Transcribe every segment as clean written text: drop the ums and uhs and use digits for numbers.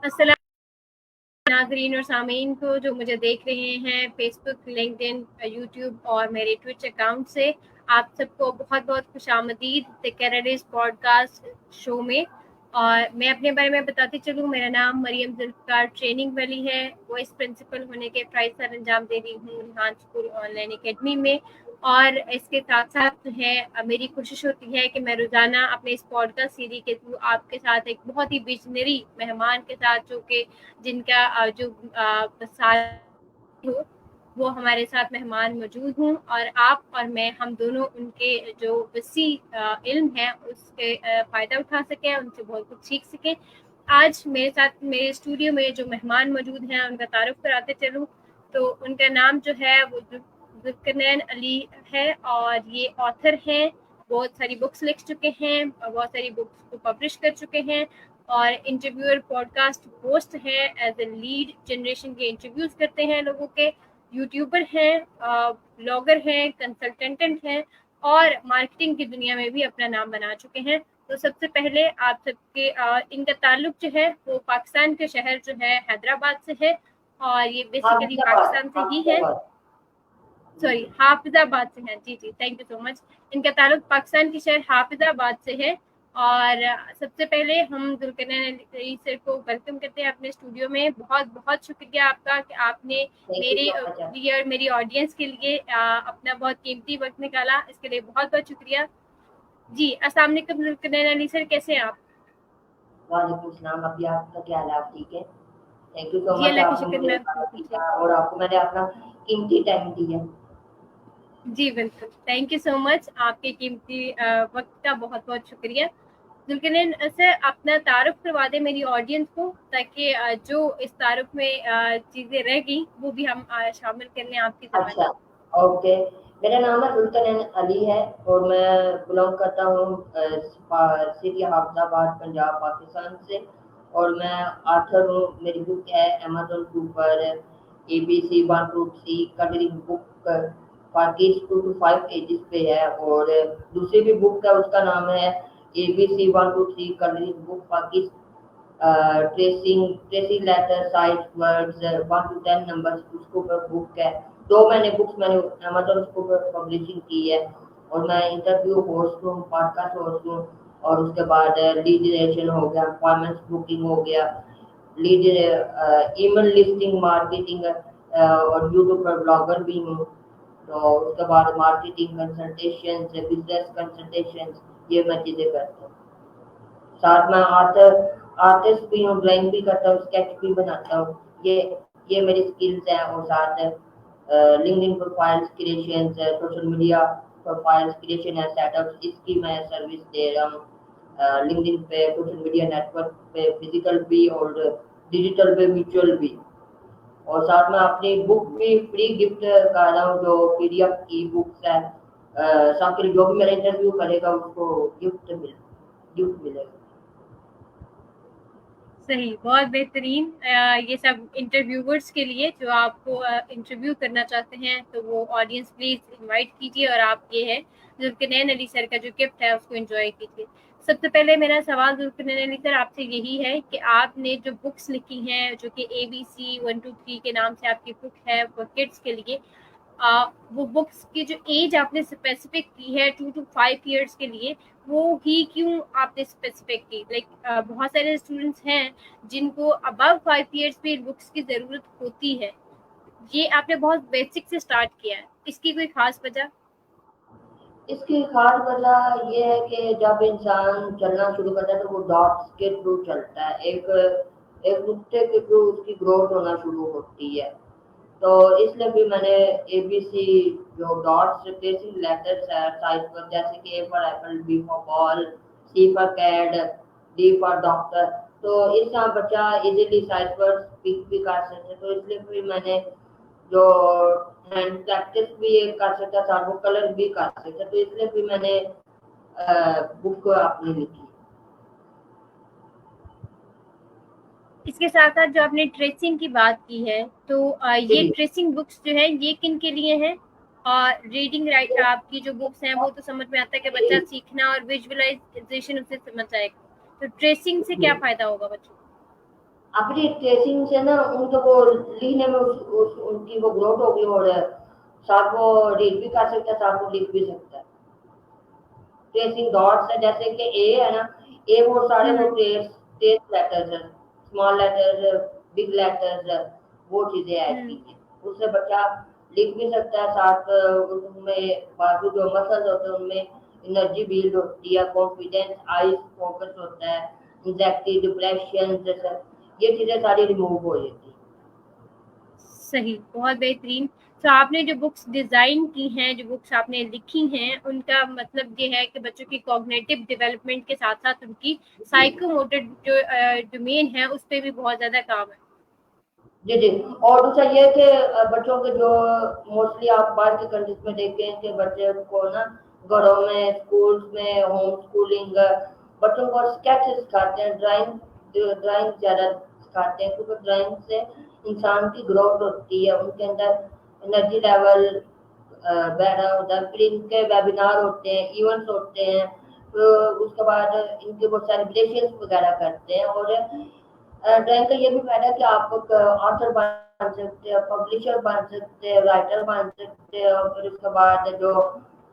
अस्सलाम नाज़रीन और सामीन को जो मुझे देख रहे हैं फेसबुक, लिंक्डइन, यूट्यूब और मेरे ट्विच अकाउंट से, आप सबको बहुत बहुत खुशामदीद द कैरेडिस पॉडकास्ट शो में। और मैं अपने बारे में बताती चलूँ, मेरा नाम मरियम जुल्फ़िकार ट्रेनिंग वाली है, वाइस प्रिंसिपल होने के फ़राइज़ सर अंजाम दे रही हूँ रिहान स्कूल ऑनलाइन एकेडमी में। और इसके साथ साथ जो है मेरी कोशिश होती है कि मैं रोज़ाना अपने इस पॉडकास्ट सीरीज के थ्रू आपके साथ एक बहुत ही विजनरी मेहमान के साथ, जो कि जिनका जो हो वो हमारे साथ मेहमान मौजूद हूँ, और आप और मैं हम दोनों उनके जो वसी इल्म है उसके फ़ायदा उठा सकें, उनसे बहुत कुछ सीख सकें। आज मेरे साथ मेरे स्टूडियो में जो मेहमान मौजूद हैं उनका तारुफ कराते चलूँ, तो उनका नाम जो है वो जुल्करनैन अली है, और ये ऑथर हैं, बहुत सारी बुक्स लिख चुके हैं, बहुत सारी बुक्स को पब्लिश कर चुके हैं, और इंटरव्यूअर पॉडकास्ट होस्ट हैं, एज ए लीड जनरेशन के इंटरव्यूज करते हैं लोगों के, यूट्यूबर हैं, ब्लॉगर हैं, कंसल्टेंट हैं, और मार्केटिंग की दुनिया में भी अपना नाम बना चुके हैं। तो सबसे पहले आप सबके इनका ताल्लुक जो है वो पाकिस्तान के शहर जो है हैदराबाद से है, और ये बेसिकली पाकिस्तान से ही है, सॉरी हाफिजाबाद से हैं। जी जी, थैंक यू सो मच। इनका ताल्लुक पाकिस्तान के शहर हाफिजाबाद से है। और सबसे पहले हम जुल्करनैन अली सर को वेलकम करते हैं अपने स्टूडियो में। बहुत बहुत शुक्रिया आपका कि आपने मेरे लिए और मेरी ऑडियंस के लिए अपना बहुत कीमती वक्त निकाला, इसके लिए बहुत बहुत शुक्रिया जी। अस्सलाम वालेकुम जुल्करनैन अली सर, कैसे हैं आप? वालेकुम सलाम। अभी आपका क्या हाल है? आप ठीक है? थैंक यू सो जी मच, अल्लाह का आपने शुक्र, मुझे मैं इन्वाइट बिल्कुल किया ठीक। और आपको मैंने अपना कीमती टाइम दिया। जी बिल्कुल, थैंक यू सो मच, आपके कीमती वक्त का बहुत बहुत शुक्रिया। जुल्करनैन सर, अपना तारुफ करवा दें मेरी ऑडियंस को, ताकि जो इस तारुफ में चीज़ें रह गई वो भी हम शामिल कर लें आपकी ज़बान। अच्छा, ओके। मेरा नाम है जुल्करनैन अली है और मैं बिलोंग करता हूँ सिटी हाफिजाबाद, पंजाब, पाकिस्तान से। और मैं ऑथर हूँ। मेरी बुक है अमेज़न पर ABC 1 to 3 कलरिंग बुक बाकी 2 to 5 पेजेस पे है। और दूसरी भी बुक है, उसका नाम है ABC 1 to 3 कलरिंग बुक बाकी tracing letter size words 1 to 10 numbers उसको पर बुक है। मैंने अमेज़न पर पब्लिशिंग की है। और मैं इंटरव्यू होस्ट हूँ, पॉडकास्ट होस्ट हूँ। और उसके बाद लीड जनरेशन हो गया, अपॉइंटमेंट बुकिंग हो गया, लीड ईमेल लिस्टिंग मार्केटिंग, और यूट्यूब पर ब्लॉगर भी हूँ। तो उसके बाद मार्केटिंग कंसल्टेशन, बिजनेस कंसल्टेशन, ये मैं चीज़ें करता हूँ। साथ में आर्टिस्ट भी हूँ, ड्राइंग भी करता हूँ, स्केच भी बनाता हूँ। ये मेरी स्किल्स हैं। और साथ LinkedIn profiles creation, social media profiles creation है, सेटअप, इसकी मैं सर्विस दे रहा हूँ लिंक्डइन पे, सोशल मीडिया नेटवर्क पे, फिजिकल भी और डिजिटल पे, म्यूचुअल भी। और साथ में अपनी बुक भी फ्री गिफ्ट कर रहा हूँ, जो PDF की बुक्स है। सबके जो भी मेरा इंटरव्यू करेगा उसको गिफ्ट मिलेगा। सही, बहुत बेहतरीन। ये सब इंटरव्यूवर्स के लिए जो आपको इंटरव्यू करना चाहते हैं, तो वो ऑडियंस प्लीज़ इनवाइट कीजिए, और आप ये है जुल्करनैन अली सर का जो गिफ्ट है उसको एंजॉय कीजिए। सबसे पहले मेरा सवाल जुल्करनैन अली सर आपसे यही है कि आपने जो बुक्स लिखी हैं, जो कि ABC 1 to 3 के नाम से आपकी बुक है वो किड्स के लिए, वो बुक्स की जो एज आपने स्पेसिफिक की है 2 to 5 ईयर्स के लिए, वो ही क्यों आपने स्पेसिफिक की? बहुत सारे स्टूडेंट्स हैं जिनको अबव 5 ईयर्स पे बुक्स की ज़रूरत होती है, ये आपने बहुत बेसिक से स्टार्ट किया है, इसकी कोई खास वजह? इसकी खास वजह ये है कि जब इंसान चलना शुरू करता है तो वो डॉट्स के थ्रू चलता है। एक एक नुक्ते के थ्रू उसकी ग्रोथ होना शुरू होती है। तो इसलिए भी मैंने ABC जो डॉट्स ट्रेसिंग लेटर्स है साइज पर, जैसे कि A for apple, B for ball, C for cat, D for doctor. तो इस तरह बच्चा इजीली साइज पर स्पीक भी कर सकते। तो इसलिए भी मैंने जो हैंड प्रैक्टिस भी कर सकता था, वो कलर भी कर सकता, तो इसलिए भी मैंने बुक अपनी लिखी। इसके साथ साथ जो आपने ट्रेसिंग की बात की है, तो ये ट्रेसिंग बुक्स जो है ये किन के लिए हैं? और रीडिंग राइट आपकी जो बुक्स हैं वो तो समझ में आता है कि बच्चा सीखना और विजुअलाइजेशन उससे समझ आएगा, तो ट्रेसिंग से क्या फायदा होगा बच्चों को? अपनी ट्रेसिंग से ना उनको वो लिखने में उनकी वो ग्रोथ होगी, और साथ वो रीड भी कर सकता है, साथ वो लिख भी सकता है। ट्रेसिंग डॉट्स है, जैसे कि ए है ना, ए वो सारे वो हम्म। ट्रेस ट्रेस लेटर्स है, स्मॉल लेटर्स, बिग लेटर्स, वो चीजें हम्म। आती हैं। उससे बच्चा लिख भी सकता है, साथ उसमें बाकी जो मसल्स होते हैं उनमें एनर्जी बिल्ड होती है, कॉन्फिडेंस, आइज फोकस होता है, एंजाइटी, डिप्रेशन जैसा ये चीजें सारी रिमूव हो जाती हैं। सही, बहुत बेहतरीन। तो आपने जो बुक्स डिज़ाइन की हैं, जो बुक्स आपने लिखी हैं, उनका मतलब ये है कि बच्चों की कॉग्निटिव डेवलपमेंट के साथ-साथ उनकी साइकोमोटर जो डोमेन है, उस पे भी बहुत ज़्यादा काम है। जी जी। और दूसरा ये है कि बच्चों के जो मोस्टली आप बाहर की कंट्रीज में देखते हैं कि बच्चे को ना घरों में, स्कूल्स में, होम स्कूलिंग, बच्चों को स्केच सिखाते हैं, ड्राइंग ज्यादा सिखाते हैं, क्योंकि ड्राइंग से इंसान की ग्रोथ होती है, उनके अंदर एनर्जी लेवल बढ़ा होता है। फिर इनके वेबिनार होते हैं, इवेंट्स होते हैं, तो उसके बाद इनके वो सेलिब्रेशन वगैरह करते हैं। और ड्राइंग का ये भी फायदा है कि आप ऑथर बन सकते हैं, पब्लिशर बन सकते हैं, राइटर बन सकते हैं। और फिर उसके बाद जो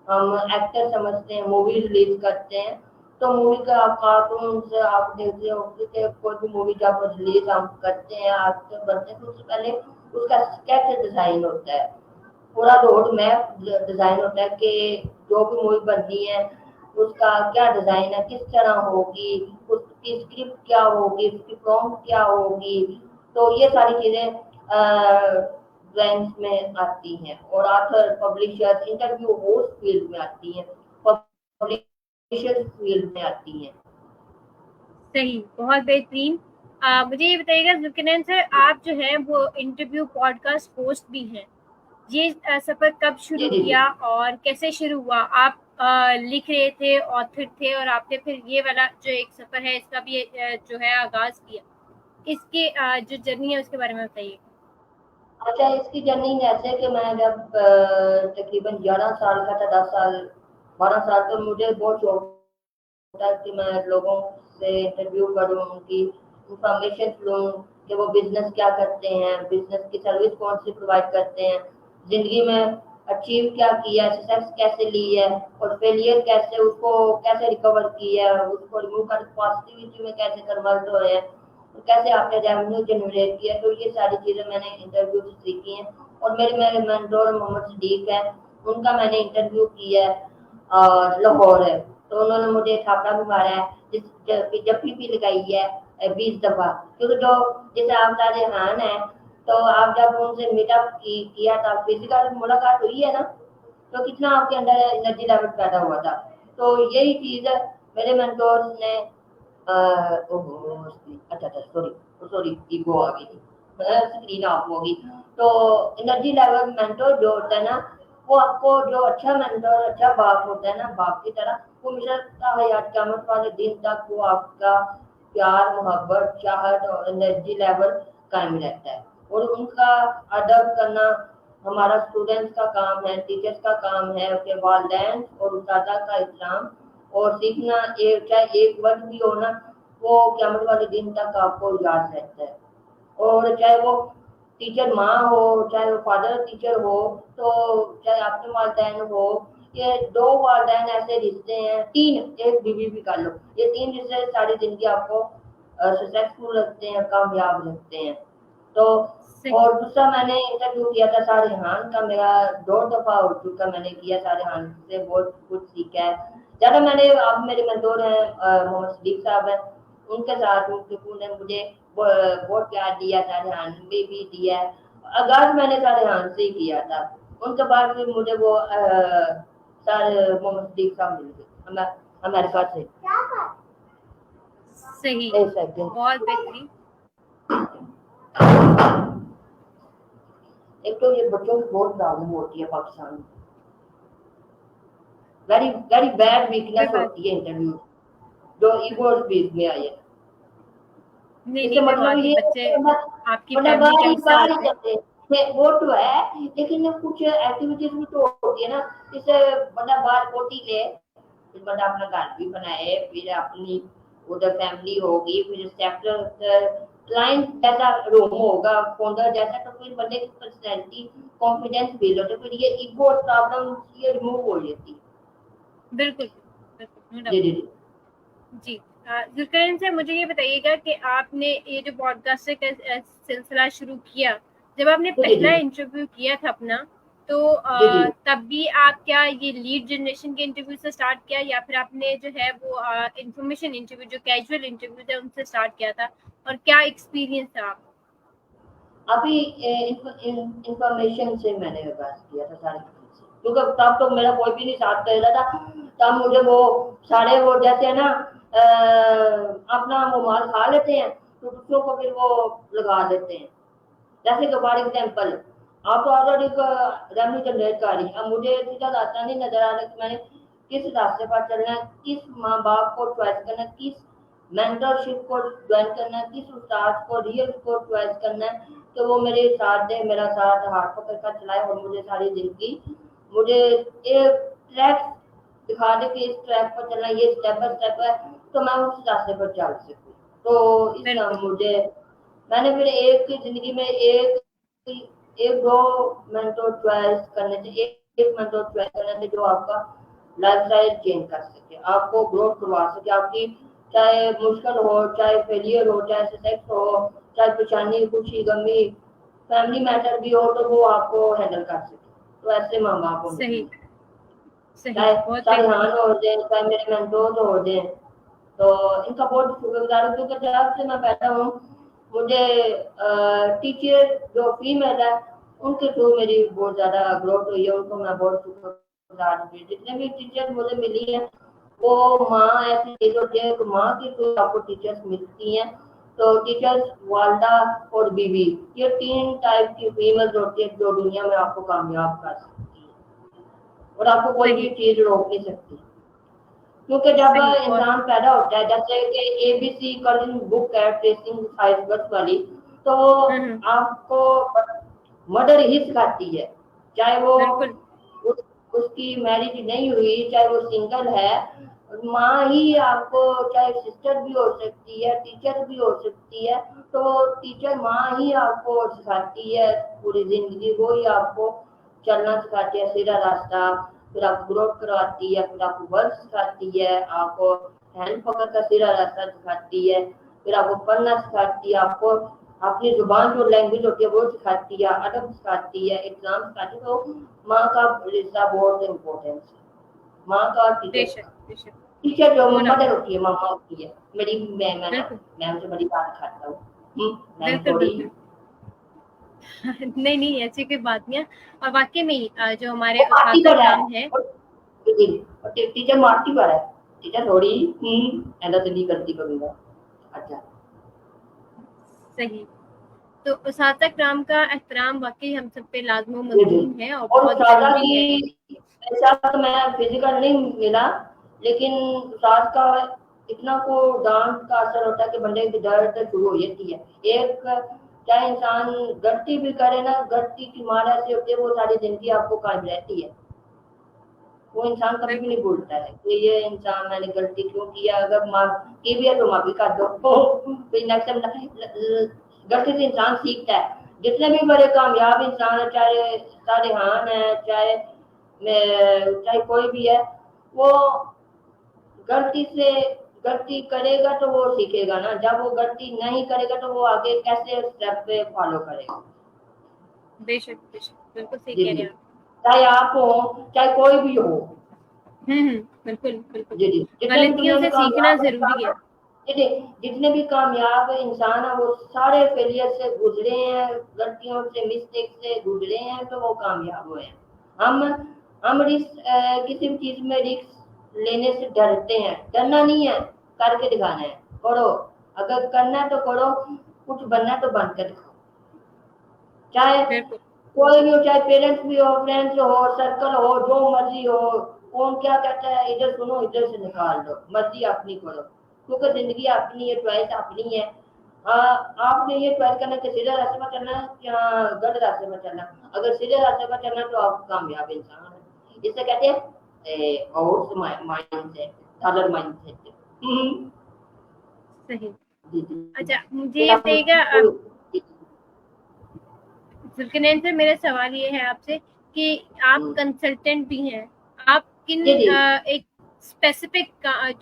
हम एक्टर समझते हैं, मूवी रिलीज करते हैं, तो मूवी का आप कार्टून से आप देखते होंगे कि कोई भी मूवी जब रिलीज हम करते हैं, एक्टर बनते हैं, तो उससे पहले उसका स्केच डिजाइन होता है, पूरा रोड मैप डिजाइन होता है कि जो भी मूवी बननी है उसका क्या डिजाइन है, किस तरह होगी, उसकी स्क्रिप्ट क्या होगी, उसकी प्रॉम्प्ट क्या होगी। तो ये सारी चीजें ड्राइंग्स में आती हैं। और author, publisher, interview host field में आती हैं, पब्लिशर फील्ड में आती हैं। सही, बहुत बेहतरीन। मुझे ये बताइएगा ज़ुल्कनैन सर, आप जो हैं वो इंटरव्यू पॉडकास्ट होस्ट भी हैं। ये सफ़र कब जी शुरू जी जी। किया और कैसे शुरू हुआ? आप लिख रहे थे, ऑथर थे और आपने फिर ये वाला जो एक सफ़र है इसका भी जो है आगाज़ किया। इसकी जो जर्नी है उसके बारे में बताइए। अच्छा, इसकी जर्नी ऐसे कि मैं जब तकरीबन 11 साल का था, 10 साल 12 साल, तो मुझे बहुत शौक होता है कि मैं लोगों से इंटरव्यू करूं, उनकी इंफॉर्मेशन लूं कि वो बिजनेस क्या करते हैं, बिजनेस की सर्विस कौन सी प्रोवाइड करते हैं, जिंदगी में अचीव क्या किया, सक्सेस कैसे ली है, और फेलियर कैसे, उसको कैसे रिकवर किया है, उसको रिमूव कर पॉजिटिविटी में कैसे कन्वर्ट हुए हैं, और कैसे आपने रेवेन्यू जनरेट किया। तो ये सारी चीजें मैंने इंटरव्यू से सीखी हैं। और मेरे मेरे मेंटोर मोहम्मद सदीक है, उनका मैंने इंटरव्यू किया है, लाहौर है, तो उन्होंने मुझे थापड़ा भी मारा है, जफ्फी भी लगाई है 20 दफा। क्योंकि जो जैसे आप सारे हान है, तो आप जब उनसे मीटअप किया था, फिजिकल मुलाकात हुई है ना, तो कितना आपके अंदर एनर्जी लेवल पैदा हुआ था। तो यही चीज है, मेरे मेंटोर्स ने अच्छा अच्छा, सॉरी सॉरी, ईगो आ गई थी, स्क्रीन ऑफ होगी। तो एनर्जी लेवल मेंटोर जो होता है ना, वो आपको जो अच्छा मेंटोर, अच्छा बाप होता है ना, बाप की तरह, वो हमेशा हयात क़यामत वाले दिन तक वो आपका प्यार, मोहब्बत, चाहत और एनर्जी लेवल कायम रहता है। और उनका अदब करना हमारा स्टूडेंट्स का काम है, टीचर्स का काम है, उनके वालिदैन और उस्तादा का एहतराम और सीखना। एक चाहे एक वर्ड भी हो ना, वो क़यामत वाले दिन तक आपको याद रहता है। और चाहे वो टीचर माँ हो, चाहे वो फादर टीचर हो, तो चाहे आपके वालिदैन हो, ये दो वालिदैन ऐसे रिश्ते हैं, तीन, एक बीवी भी कर लो, ये तीन रिश्ते सारी जिंदगी आपको सक्सेसफुल रखते हैं, कामयाब रखते हैं। तो सही। और दूसरा मैंने इंटरव्यू किया था सारेहान का, मेरा 2 दफा हो चुका, मैंने किया सारेहान से, बहुत कुछ सीखा है। ज्यादा मैंने, अब मेरे मेंटोर हैं मोहम्मद सदीक साहब हैं, उनके साथ उन्होंने मुझे बहुत प्यार दिया, सारेहान में भी दिया है। आगाज मैंने सारेहान से ही किया था, उनके बाद फिर मुझे वो सर मोहम्मद सदीक साहब मिल गए अमेरिका से। सही, एक सेकंड। बहुत बेहतरीन। एक तो ये बच्चों की बहुत प्रॉब्लम होती है पाकिस्तान में, वेरी वेरी बैड कोई वीकनेस बात होती है इंटरव्यू, जो ईगो बीच में आई है। नहीं, इससे नहीं, कोई मतलब बात नहीं ये है बच्चे, कि आपकी वरना फैमिली का हिस्सा बाहर ही होते हैं। जाते हैं, वो तो है, लेकिन कुछ एक्टिविटीज भी तो होती है ना, इससे बंदा बाहर कोटी ले, फिर बंदा अपना घर भी बनाए, फिर अपनी उधर फैमिली होगी, फिर सेटल क्लाइंट जैसा रूम होगा, फाउंडर जैसा, तो फिर बंदे की पर्सनैलिटी, कॉन्फिडेंस बिल्ड होता है, फिर ये ईगो प्रॉब्लम ये रिमूव हो जाती है। बिल्कुल बिल्कुल, नो जी डाउट। जी जी जी, ज़ुल्करनैन से मुझे ये बताइएगा कि आपने ये जो पॉडकास्ट का सिलसिला शुरू किया, जब आपने जी जी पहला इंटरव्यू किया था अपना, तो जी जी तब भी आप क्या ये लीड जनरेशन के इंटरव्यू से स्टार्ट किया, या फिर आपने जो है वो इंफॉर्मेशन इंटरव्यू, जो कैजुअल इंटरव्यू थे, उनसे स्टार्ट किया था, और क्या एक्सपीरियंस था आप? अभी इंफॉर्मेशन से मैंने बात किया था सारी चीज़ से, क्योंकि तब तो मेरा कोई भी नहीं साथ दे रहा था। तब मुझे वो सारे वो जैसे है ना, अपना वो माल खा लेते हैं तो दूसरों को फिर वो लगा देते हैं। जैसे कि फॉर एग्जाम्पल, आप तो ऑलरेडी रेवेन्यू जनरेट कर रही, अब मुझे सीधा रास्ता नहीं नजर आ रहा कि मैंने किस रास्ते पर चलना है, किस माँ बाप को चॉइस करना है, किस मेंटरशिप को ज्वाइन करना है, किस उस्ताद को रियल को चॉइस करना है, तो वो मेरे साथ दे, मेरा साथ हाथ पकड़ कर चलाए और मुझे सारी जिंदगी मुझे एक ट्रैक दिखा दे कि इस ट्रैक पर चलना, ये स्टेप बाय स्टेप है, तो मैं उस रास्ते पर चल सकूँ। तो इस बिल्कुल मुझे मैंने फिर एक जिंदगी में एक दो मेंटर चॉइस करने से, एक मेंटर चॉइस करने से जो आपका लाइफस्टाइल चेंज कर सके, आपको ग्रोथ करवा सके, आपकी चाहे मुश्किल हो, चाहे फेलियर हो, चाहे सक्सेस हो, चाहे परेशानी, खुशी, गमी, फैमिली मैटर भी हो, तो वो आपको हैंडल कर सके। तो ऐसे माँ बाप होने सही, चाहिए, सही, चाहे बहुत शाहजहान बेहतरीन। हो जाए, चाहे मेरे मेंटोर हो जाए। तो इनका बहुत शुक्रगुजार हूँ, क्योंकि जब से मैं पैदा हूँ मुझे टीचर जो फीमेल है उनके थ्रू मेरी बहुत ज्यादा ग्रोथ हुई है, उनको मैं बहुत शुक्रगुजार हूँ। जितने भी टीचर मुझे मिली है वो माँ ऐसी चीज होती है कि माँ के थ्रू आपको टीचर्स मिलती हैं। तो टीचर्स, वालदा और बीवी, ये तीन टाइप की फीमेल्स होती है जो दुनिया में आपको कामयाब कर सकती है, और आपको कोई भी सही, चीज रोक नहीं सकती। क्योंकि जब सही, बहुत। इंसान पैदा होता है, जैसे कि एबीसी कलिंग बुक है ट्रेसिंग साइबर्स वाली, तो वो हम्म, आपको मदर ही सिखाती है, चाहे वो बिल्कुल उसकी मैरिज नहीं हुई, चाहे वो सिंगल है, माँ ही आपको, चाहे सिस्टर भी हो सकती है, टीचर भी हो सकती है, तो टीचर माँ ही आपको सिखाती है पूरी जिंदगी, वो ही आपको चलना सिखाती है सीधा रास्ता, फिर आपको ग्रोथ करवाती है, फिर आपको वर्क सिखाती है, आपको हैंड पकड़ कर सीधा रास्ता सिखाती है, फिर आपको पढ़ना सिखाती है, आपको अपनी जुबान जो लैंग्वेज होती है वो सिखाती है, अदब सिखाती है, एग्जाम सिखाती है। तो माँ का रिश्ता बहुत इम्पोर्टेंट है, माँ का और टीचर बेशक, का। बेशक, टीचर जो नो डाउट। मदर होती है, मामा होती है मेरी, मैं ना बिल्कुल मैम से बड़ी बात करता हूँ। मैम बिल्कुल थोड़ी बिल्कुल। नहीं नहीं, ऐसी कोई बात नहीं है। और वाकई में ही जो हमारे वो मार्टी उस्ताद पर है, कराम है। और टीचर मार्टी पर है, टीचर थोड़ी ऐसा तो नहीं करती करूँगा। अच्छा, सही। तो उस्ताद कराम का एहतराम वाकई हम सब पे लाजमो जी जी। मजमून है और और बहुत उस्तादा ज़रूरी है। की ऐसा तो मैं फिजिकल नहीं मिला, लेकिन उस्ताद का इतना को डांट का असर होता है कि बंदे की दर्द शुरू हो जाती है। एक चाहे इंसान गलती भी करे ना, गलती की मार ऐसी होती है वो सारी जिंदगी आपको कायम रहती है, वो इंसान कभी भी बिल्कुल नहीं भूलता है कि ये इंसान मैंने गलती क्यों किया, अगर माफ की भी है तो माफी कर दो। फिर नेक्स्ट टाइम गलती से इंसान सीखता है। जितने भी बड़े कामयाब इंसान है, चाहे शाहजहान है, चाहे कोई भी है, वो गलती से गलती करेगा तो वो सीखेगा ना, जब वो गलती नहीं करेगा तो वो आगे कैसे स्टेप पे फॉलो करेगा। बेशक बेशक, बिल्कुल सही जी कह रहे जी, हैं आप। चाहे आप हो, चाहे कोई भी हो। बिल्कुल बिल्कुल। जी जी, जितने भी गलतियों दुनिया में से सीखना कामयाब ज़रूरी इंसान है, है। जी जी, जितने भी कामयाब इंसान है वो सारे फेलियर से गुजरे हैं, गलतियों से, मिस्टेक से गुजरे हैं, तो वो कामयाब हुए हैं। हम हम किसी भी चीज में रिस्क लेने से डरते हैं, डरना नहीं है, करके दिखाना है, करो। अगर करना है तो करो, कुछ बनना है तो बन कर दिखाओ। चाहे बिल्कुल कोई भी हो, चाहे पेरेंट्स भी हो, फ्रेंड्स हो, सर्कल हो, जो मर्जी हो, कौन क्या कहता है इधर सुनो, इधर से निकाल दो, मर्जी अपनी करो, क्योंकि जिंदगी अपनी है, चॉइस अपनी है। आपने ये चॉइस करना कि सीधे रास्ते पर चलना है या गलत रास्ते पर चलना है। अगर सीधे रास्ते पर चलना है तो आप कामयाब इंसान है। इसे कहते हैं माइंड सेट, माइंड सेट। सही। जी, जी। अच्छा, मुझे फिर ये आपने बताइएगा जी, जुल्कनैन सर, मेरा सवाल ये है आपसे कि आप हुँ। कंसल्टेंट भी हैं। आप किन जी, जी। एक स्पेसिफिक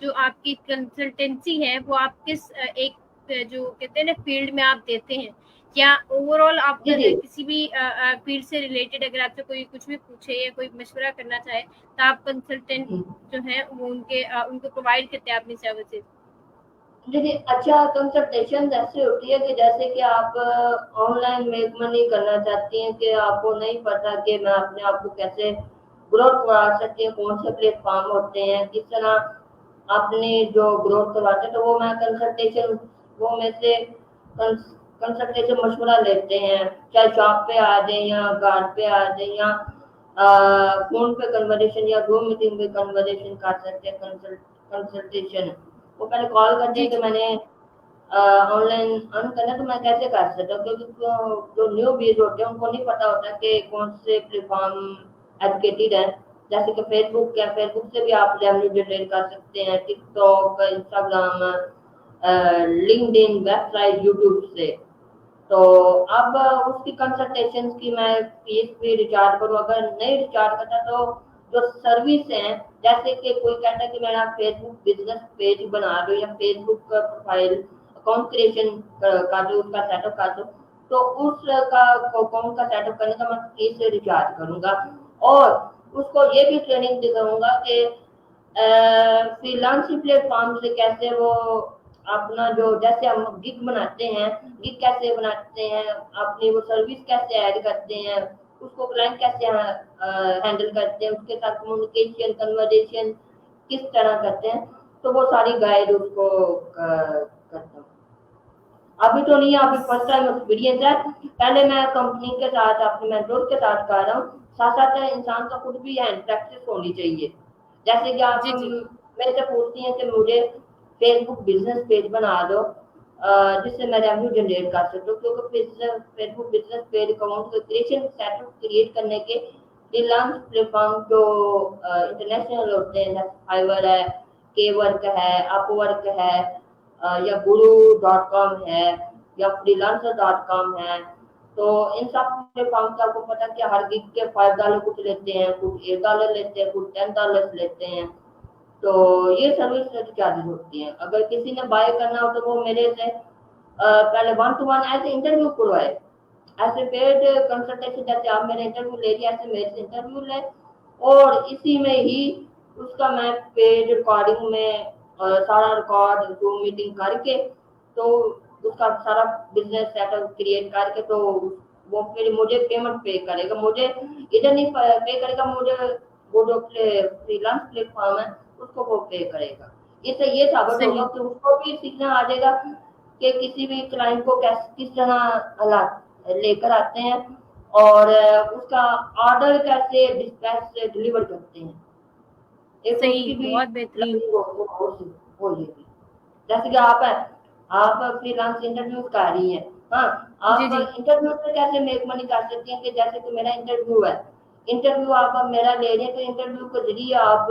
जो आपकी कंसल्टेंसी है वो आप किस एक जो कहते हैं ना फील्ड में आप देते हैं, या ओवरऑल आप जी, जी। किसी भी फील्ड से रिलेटेड अगर आपसे कोई कुछ भी पूछे या कोई मशवरा करना चाहे तो आप कंसल्टेंट हुँ। जो है वो उनको प्रोवाइड करते हैं अपनी सर्विसेज? देखिए, अच्छा कंसल्टेशन ऐसे होती है कि जैसे कि आप ऑनलाइन मेक मनी करना चाहती हैं कि आपको नहीं पता कि मैं अपने आप को कैसे ग्रोथ बढ़ा सकती हूँ, कौन से प्लेटफ़ॉर्म होते हैं, किस तरह अपनी जो ग्रोथ करवाते हैं, तो वो मैं कंसल्टेशन वो में से कंस कंसल्टेशन मशवरा लेते हैं, चाहे शॉप पे आ जाएँ या घर पे आ जाएँ या फ़ोन पे कन्वर्सेशन या ज़ूम मीटिंग पे कन्वर्सेशन कर सकते हैं कंसल्टेशन। वो पहले कॉल करते जी हैं कि जी मैंने ऑनलाइन अर्न करना है तो मैं कैसे कर सकता हूँ, क्योंकि जो न्यू बीज होते हैं उनको नहीं पता होता कि कौन से प्लेटफॉर्म एजुकेटेड है। जैसे कि फेसबुक है, फेसबुक से भी आप रेवेन्यू जनरेट कर सकते हैं, TikTok, Instagram, LinkedIn, website, YouTube से। तो अब उसकी कंसल्टेशन की मैं फीस भी रिचार्ज करूँ, अगर नहीं रिचार्ज करता तो जो सर्विस है, जैसे कि कोई कहता है कि मैं आप फेसबुक बिजनेस पेज बना दो या फेसबुक प्रोफाइल अकाउंट क्रिएशन कर दो, उसका सेटअप कर दो, तो उसका अकाउंट का सेटअप करने का मैं फीस रिचार्ज करूंगा। और उसको ये भी ट्रेनिंग दिखाऊंगा कि फ्रीलांसिंग प्लेटफॉर्म से कैसे वो अपना जो जैसे हम गिग बनाते हैं, गिग कैसे बनाते हैं, अपनी वो सर्विस कैसे ऐड करते हैं, उसको क्लाइंट कैसे हैंडल करते हैं, उसके साथ कम्युनिकेशन कन्वर्जेशन किस तरह करते हैं, तो वो सारी गाइड उसको करता हूँ। अभी तो नहीं है, अभी फर्स्ट टाइम एक्सपीरियंस है। पहले मैं कंपनी के साथ अपने मेंटोर के साथ कर रहा हूँ, साथ साथ इंसान का खुद भी हैंड प्रैक्टिस होनी चाहिए। जैसे कि आप जी जी मेरे से पूछती हैं कि मुझे फेसबुक बिजनेस पेज बना दो जिससे मैं रेवेन्यू जनरेट कर सकूँ, क्योंकि Facebook business page account creation setup create करने के फ्रीलांस प्लेटफॉर्म जो इंटरनेशनल होते हैं, जैसे फाइवर है, के वर्क है, अपवर्क है, या गुरु डॉट कॉम है, या फ्रीलांसर डॉट कॉम है। तो इन सब प्लेटफॉर्म से आपको पता है कि हर गिग के $5 कुछ लेते हैं, कुछ $8 लेते हैं, कुछ $10 लेते हैं। तो ये सर्विस चार्जेस होती हैं। अगर किसी ने बाय करना हो तो वो मेरे से पहले 1 to 1 ऐसे इंटरव्यू करवाए, ऐसे पेड कंसल्टेशन, जैसे आप मेरे इंटरव्यू ले रही है ऐसे मेरे से इंटरव्यू ले, और इसी में ही उसका मैं पेड रिकॉर्डिंग में सारा रिकॉर्ड जूम मीटिंग करके, तो उसका सारा बिजनेस सेटअप क्रिएट करके, तो वो फिर मुझे पेमेंट पे करेगा, मुझे इधर नहीं पे करेगा, मुझे वो जो फ्रीलांस प्लेटफॉर्म है उसको वो पे करेगा। इससे ये साबित होगा सही कि उसको भी सीखना आ जाएगा कि किसी भी क्लाइंट को कैसे किस तरह लेकर आते हैं, और उसका ऑर्डर कैसे डिस्पैच से डिलीवर करते हैं। एक तो सही, उसकी भी बहुत बेहतरीन। लर्निंग हो जाएगी। जैसे कि आप है, आप फ्रीलांस इंटरव्यू कर रही हैं, हाँ, जी आप जी इंटरव्यू से कैसे मेक मनी कर सकती हैं कि जैसे कि मेरा इंटरव्यू है, इंटरव्यू आप अब मेरा ले रहे हैं, तो इंटरव्यू के जरिए आप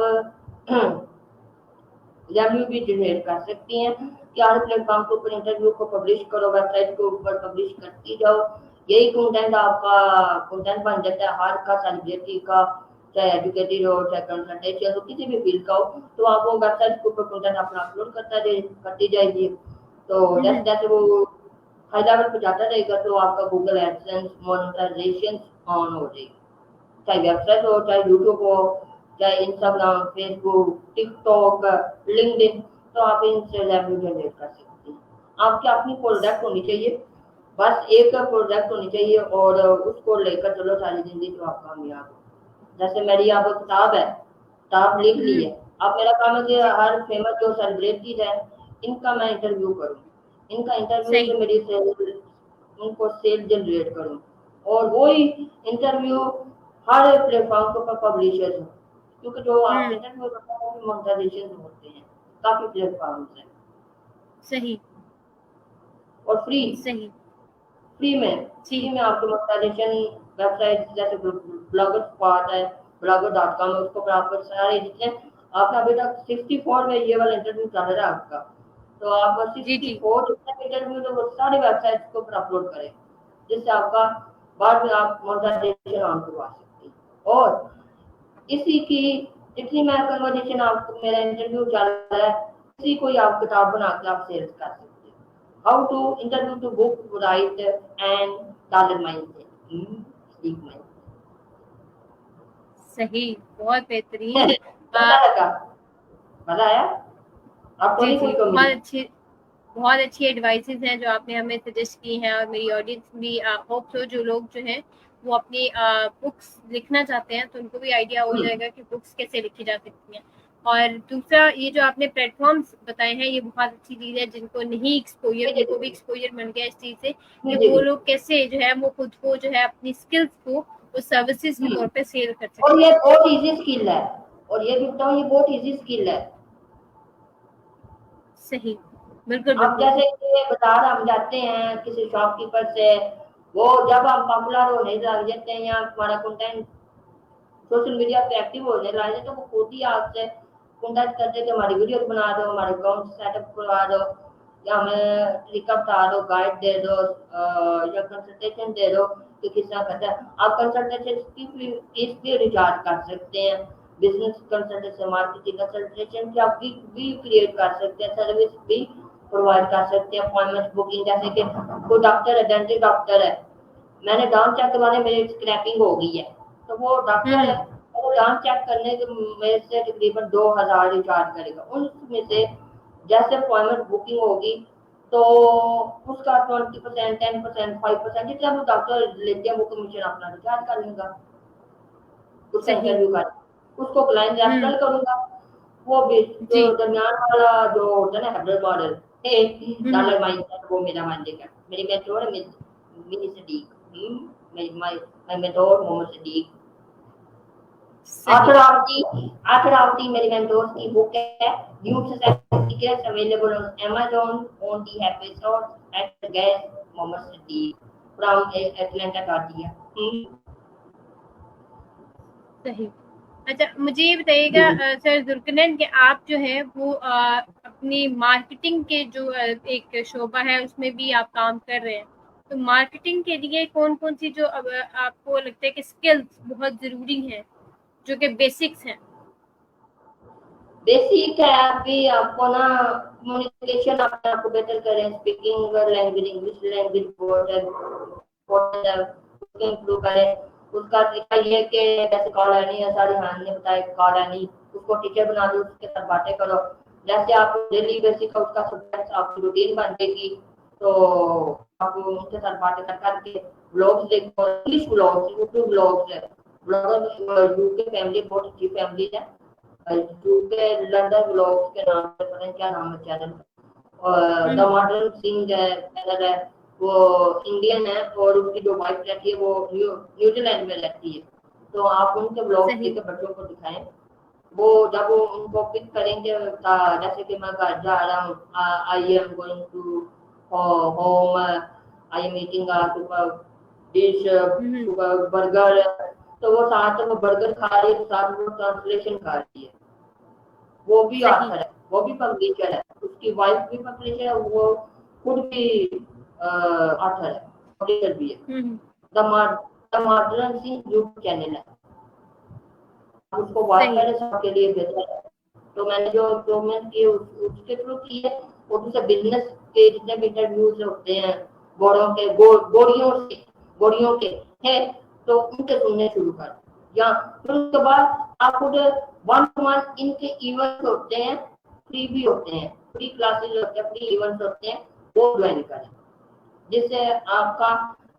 रेवेन्यू भी जनरेट कर सकती हैं कि हर प्लेटफॉर्म के ऊपर इंटरव्यू को पब्लिश करो, वेबसाइट के ऊपर पब्लिश करती जाओ, यही कंटेंट आपका कंटेंट बन जाता है हर का, सेलिब्रिटी का, चाहे एजुकेटेड हो, चाहे कंसल्टेंट हो, किसी भी फील्ड का हो, तो आप वो वेबसाइट के ऊपर कंटेंट अपना अपलोड करती जाइए। तो जैसे हम्म, जैसे वो हाई लेवल पे जाता रहेगा तो आपका गूगल एडसेंस मोनेटाइजेशन ऑन हो जाएगी, चाहे वेबसाइट हो, चाहे यूट्यूब हो, चाहे इंस्टाग्राम, फेसबुक, टिकटॉक, लिंक्डइन, तो आप इनसे रेवेन्यू जनरेट कर सकते हैं। आपकी अपनी प्रोडक्ट होनी चाहिए, बस एक प्रोडक्ट होनी चाहिए, और उसको लेकर चलो सारी जिंदगी, तो आप कामयाब हो। जैसे मेरी आप किताब है, किताब लिख ली हम्म, है, अब मेरा काम है कि जी हर फेमस जो सेलिब्रिटीज है इनका मैं इंटरव्यू करूँ, इनका इंटरव्यू से सही। मेरी सेल, उनको सेल जनरेट करूँ, और वही इंटरव्यू हर प्लेटफॉर्म के ऊपर पब्लिशर्स हो, क्योंकि जो आप हम्म, इंटरव्यू करते हैं वो भी मोनेटाइजेशन होते हैं काफी प्लेटफॉर्म से, सही और फ्री सही। फ्री में फ्री जी में आपको मोनेटाइजेशन वेबसाइट जैसे ब्लॉगर स्पॉट है, blogger.com है, उसको पर आपको सारे जितने आपने अभी तक 64 में ये वाला इंटरव्यू चल रहा है आपका, तो आप जी जी 64 इंटरव्यू तो वो सारी वेबसाइट्स के ऊपर अपलोड करें, जिससे आपका बाद में आप मोनेटाइजेशन ऑन करवा सकते हैं। और इसी की जितनी मैं कन्वर्जेशन आपको मेरा इंटरव्यू चल रहा है, इसी को ही आप किताब बना के आप सेल्स कर सकते हैं। How to interview to book right and dollar mindset. सही, बहुत बेहतरीन। कैसा लगा? मजा आया? आपको जी नहीं जी, कोई कमी? बहुत अच्छी एडवाइसेस हैं जो आपने हमें सजेस्ट की हैं, और मेरी ऑडियंस भी होप सो जो लोग जो हैं वो अपनी बुक्स लिखना चाहते हैं तो उनको भी आइडिया हो जाएगा कि बुक्स कैसे लिखी जा सकती हैं। और दूसरा, ये जो आपने प्लेटफॉर्म्स बताए हैं ये बहुत अच्छी चीज़ है, जिनको नहीं एक्सपोजर, उनको भी एक्सपोजर मिल गया इस चीज़ से कि वो लोग कैसे जो है वो खुद को जो है अपनी स्किल्स को उस सर्विसेज के तौर पे सेल कर सकते और हैं। ये बहुत इजी स्किल है, और ये भी बताऊं ये बहुत इजी स्किल है। सही, बिल्कुल अब बिल्कुल। जैसे कि बाजार हम जाते हैं किसी शॉपकीपर से, वो जब हम पॉपुलर होने लग जाते हैं या हमारा कंटेंट सोशल मीडिया पे एक्टिव होने लगे तो वो खुद ही आपसे कॉन्टेक्ट करते कि हमारी वीडियो बना दो, हमारे अकाउंट सेटअप करवा दो, या हमें ट्रिक बता दो, गाइड दे दो, या कंसल्टेशन दे दो कि किस तरह करते हैं। आप कंसल्टेशन की फीस भी रिचार्ज कर सकते हैं, बिजनेस कंसल्टेशन, मार्केटिंग कंसल्टेशन की आप भी क्रिएट कर सकते हैं, सर्विस भी प्रोवाइड कर सकते हैं, अपॉइंटमेंट बुकिंग। जैसे कि कोई डॉक्टर है, डेंटल डॉक्टर है, मैंने दांत चेक करवाने, मेरी स्क्रैपिंग हो गई है, तो वो डॉक्टर है, वो दांत चेक करने के मेरे से तकरीबन 2000 रिचार्ज करेगा। उसमें से जैसे अपॉइंटमेंट बुकिंग होगी तो उसका 20%, 10%, 5% जितना वो डॉक्टर लेते हैं वो कमीशन अपना रिचार्ज कर लेगा उसका सही। इंटरव्यू का। उसको क्लाइंट रेफरल करूंगा, वो भी जो जी। दरमियान वाला जो होता है ना हेडर मॉडल हम्म। डॉलर माइंड, वो मेरा मानेगा। मेरी मेंटोर है mini Sadiq, my mentor Mohammed Sadiq। सही। Authority मेरी मेंटोर्स की बुक है, new success secrets, available on Amazon on the episode at guest Mohammed Sadiq from Atlanta Georgia। सही। अच्छा, मुझे ये बताइएगा सर जुल्कनैन कि आप जो है वो अपनी मार्केटिंग के जो एक शोबा है उसमें भी आप काम कर रहे हैं, तो मार्केटिंग के लिए कौन कौन सी जो अब आपको लगता है कि स्किल्स बहुत ज़रूरी हैं, जो कि बेसिक्स हैं? बेसिक है अभी आपको ना, कम्युनिकेशन अपने आप को बेहतर करें, स्पीकिंग लैंग्वेज, इंग्लिश लैंग्वेज उसको इम्प्रूव करें। उसका तरीका ये है कि जैसे कॉलोनी है, सारी हान ने बताया कॉलोनी, उसको टीचर बना दो, उसके साथ बातें करो। जैसे आप डेली बेसिक का उसका सब्जेक्ट आपकी रूटीन बन जाएगी, तो आप उनके साथ बातें कर करके ब्लॉग्स देखो, इंग्लिश ब्लॉग्स, यूट्यूब ब्लॉग्स है। ब्लॉगर यूके फैमिली बहुत अच्छी फैमिली है, यूके लंदन ब्लॉग्स के नाम से, पता नहीं क्या नाम है चैनल। और द मॉडर्न सिंह है चैनल है, वो इंडियन है और उसकी जो वाइफ रहती है वो न्यूजीलैंड में रहती है। तो आप उनके ब्लॉग्स सही। देकर बच्चों को दिखाएं, वो जब वो उनको पिक करेंगे, जैसे कि मैं घर जा रहा हूँ, I am going to home, I am eating super dish, super burger, तो वो साथ में वो बर्गर खा रही है, साथ में वो ट्रांसलेशन खा रही है, वो भी सही। ऑथर है, वो भी पब्लिशर है, उसकी वाइफ भी पब्लिशर है, वो खुद भी ऑथर है, पब्लिशर भी है। The modern Singh YouTube channel है, उसको वॉच सही। करें, सबके लिए बेहतर है। तो मैंने जो इम्प्रूवमेंट किए उसके थ्रू की है। और दूसरे बिजनेस के जितने भी इंटरव्यूज होते हैं गोड़ों के गोड़ियों के हैं, तो उनके सुनने शुरू कर, या फिर उसके बाद आप खुद 1-to-1 इनके इवेंट्स होते हैं, फ्री भी होते हैं, फ्री क्लासेस होते हैं, फ्री इवेंट्स होते हैं, वो ज्वाइन करें, जिससे आपका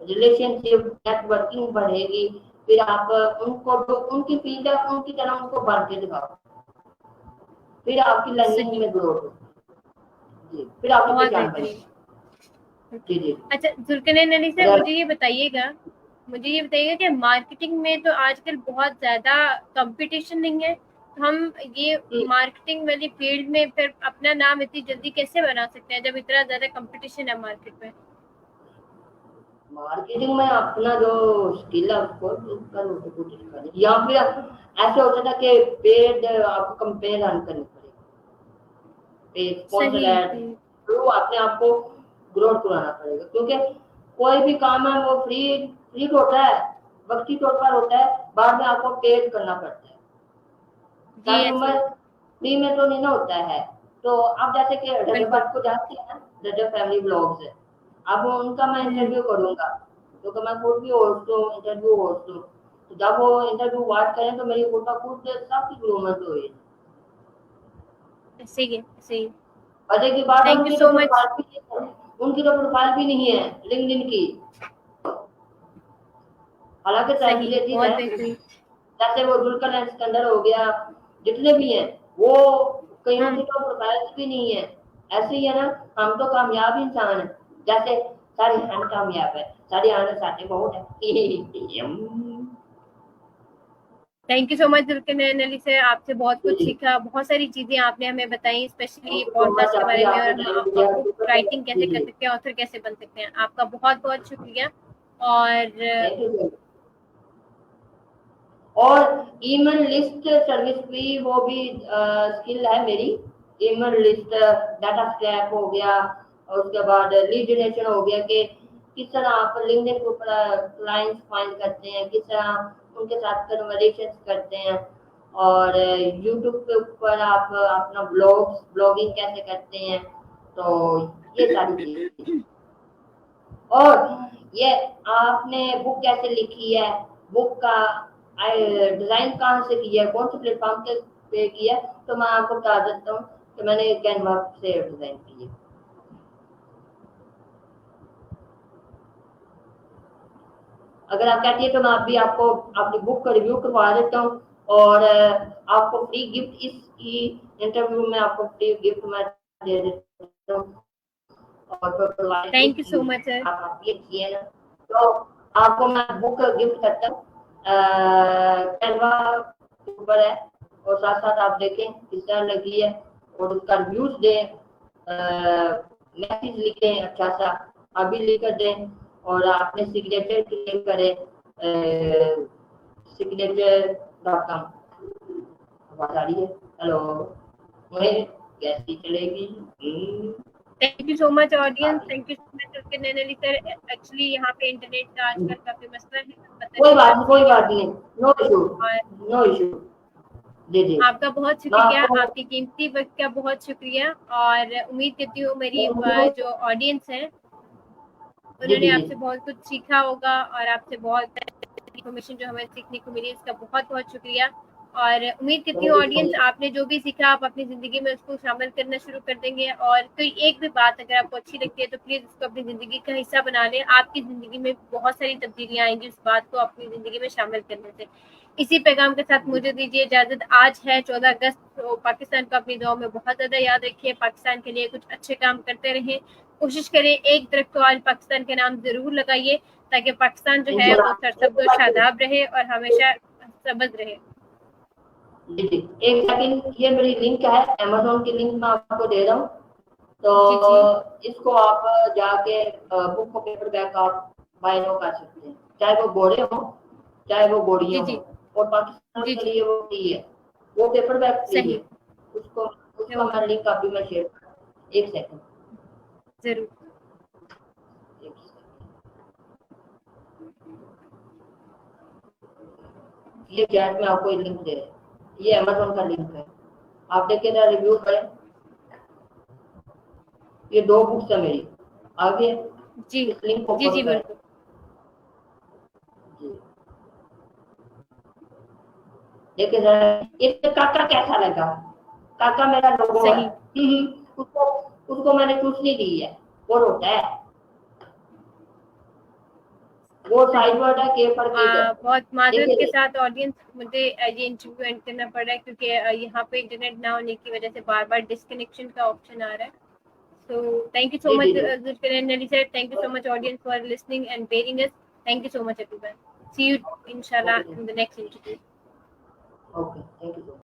रिलेशनशिप नेटवर्किंग बढ़ेगी। फिर आप उनको जो उनकी फील्ड है उनकी तरह उनको बढ़ के दिखाओ, फिर आपकी लर्निंग सही। में ग्रोथ होगी जी, फिर आपकी बहुत पहचान बेहतरीन। बनेगी। जी जी। अच्छा जुल्कनैन अली सर, अगर मुझे ये बताइएगा कि मार्केटिंग में तो आजकल बहुत ज़्यादा कंपटीशन नहीं है, तो हम ये मार्केटिंग वाली फील्ड में फिर अपना नाम इतनी जल्दी कैसे बना सकते हैं जब इतना ज़्यादा कंपटीशन है मार्केट में? मार्केटिंग में अपना जो स्किल है उसको कोशिश करें, या फिर ऐसे होता था कि पेड आपको कंपेन रन करनी पड़ेगी, पेड स्पॉन्सर सही। एड, थ्रू अपने आप को ग्रोथ कराना पड़ेगा, क्योंकि कोई भी काम है वो फ्री होता है, वक्ती तौर पर होता है, बाद में आपको पेड करना पड़ता है। सारी उम्र फ्री में तो नहीं ना होता है। तो अब जैसे कि रजब को जानते हैं ना, रजब फैमिली ब्लॉग्स है, अब उनका मैं इंटरव्यू करूंगा, क्योंकि मैं खुद भी होस्ट हूँ, इंटरव्यू होस्ट हूँ। तो जब वो इंटरव्यू बात करें तो मेरी खुद सबकी ग्रोमत हुई। सही है, सही। मजे की बात है, थैंक यू सो मच। उनकी तो प्रोफाइल भी नहीं है लिंक्डइन की, हालांकि सही, ट्रांसलेटेड बहुत है। बेहतरीन। जैसे वो जुल्कर सिकंदर हो गया, जितने भी हैं वो कईयों की तो प्रोफाइल भी नहीं है। ऐसे ही है ना, हम तो कामयाब इंसान है, जैसे सारी हन कामयाब है, सारी आने साथे बहुत है। Thank you so much Zulqarnain Ali sir, आपसे बहुत कुछ सीखा, बहुत सारी चीजें आपने हमें बताई, स्पेशली पॉडकास्ट के बारे में, और बुक राइटिंग कैसे कर सकते हैं, ऑथर कैसे बन सकते हैं। आपका बहुत बहुत शुक्रिया। और ईमेल लिस्ट सर्विस भी, वो भी स्किल है मेरी। ईमेल लिस्ट, डाटा स्क्रैप हो गया, और उसके बाद लीड जनरेशन हो गया, कि किस तरह आप लिंक्डइन के ऊपर क्लाइंट्स फाइंड करते हैं, किस तरह उनके साथ कन्वर्सेशन करते हैं, और यूट्यूब के ऊपर आप अपना ब्लॉगिंग कैसे करते हैं। तो ये सारी चीजें, और ये आपने बुक कैसे लिखी है, बुक का डिजाइन कहाँ से किया है, कौन से प्लेटफॉर्म पे किया है, तो मैं आपको बता देता हूँ कि मैंने कैनवा से डिजाइन की है। अगर आप कहती है तो मैं अभी आपको अपनी बुक का रिव्यू करवा देता हूँ, और आपको फ्री गिफ्ट, इस इंटरव्यू में आपको फ्री गिफ्ट मैं दे देता हूँ। Thank you so much sir. आप ये किए ना, तो आपको मैं बुक गिफ्ट करता हूँ, कैनवा ऊपर है, और साथ साथ आप देखें किस तरह लगी है, और उसका रिव्यूज दें, मैसेज लिखें अच्छा सा, अभी लिख कर दें, और आपने सिग्नेचर क्लेम करें, signature.com। आवाज आ रही है? हेलो, कैसी चलेगी? Thank you so much audience, thank you so much Zulqarnain Ali sir. Actually यहाँ पे इंटरनेट का आजकल काफी मसला है, कोई बात नहीं, नो इशू, नो इशू। जी जी, आपका बहुत शुक्रिया, आपकी कीमती वक्त का बहुत शुक्रिया, और उम्मीद करती हूँ मेरी जो ऑडियंस है उन्होंने आपसे बहुत कुछ सीखा होगा, और आपसे बहुत इन्फॉर्मेशन जो हमें सीखने को मिली उसका बहुत बहुत शुक्रिया। और उम्मीद करती हूँ ऑडियंस आपने जो भी सीखा आप अपनी जिंदगी में उसको शामिल करना शुरू कर देंगे, और कोई एक भी बात अगर आपको अच्छी लगती है तो प्लीज उसको अपनी जिंदगी का हिस्सा बना लें। आपकी जिंदगी में बहुत सारी तब्दीलियां आएंगी उस बात को अपनी जिंदगी में शामिल करने से। इसी पैगाम के साथ मुझे दीजिए इजाजत। आज है 14 अगस्त, तो पाकिस्तान को अपनी दुआओं में बहुत ज्यादा याद रखिए, पाकिस्तान के लिए कुछ अच्छे काम करते रहें, कोशिश करें एक दरख्त आज पाकिस्तान के नाम जरूर लगाइए, ताकि पाकिस्तान जो है वो सरसब्ज और शादाब रहे और हमेशा सबज रहे। जी जी, एक सेकंड, ये मेरी लिंक है, अमेज़न की लिंक मैं आपको दे रहा हूँ, तो इसको आप जाके बुक को पेपर बैक आप बाय नो कर सकते हैं, चाहे वो गोरे हो चाहे वो गोरियां हो, और पाकिस्तान के लिए वो फ्री है, वो पेपर बैक फ्री है। उसका मैं लिंक अभी मैं शेयर कर रहा हूँ, एक सेकंड जरूर। ये चैट में आपको लिंक दे रहे हैं, ये अमेज़न का लिंक है, आप देख के रिव्यू करें। ये 2 बुक्स है मेरी, आगे जी इस लिंक को जी जी बिल्कुल। देखिए जरा इससे काका कैसा लगा, काका मेरा लोगो है। उसको मैंने चूसनी दी है, वो रोता है, वो साइड वर्ड है के पर बहुत माजरत के साथ ऑडियंस, मुझे ये इंटरव्यू एंड करना पड़ रहा है, क्योंकि यहाँ पे इंटरनेट ना होने की वजह से बार बार डिस्कनेक्शन का ऑप्शन आ रहा है। So thank you so much, Zulfikar and Nelly sir. Thank you so much, audience, for listening and bearing us. Thank you so much, everyone. See you, inshallah, in the next interview. Okay, thank you so much.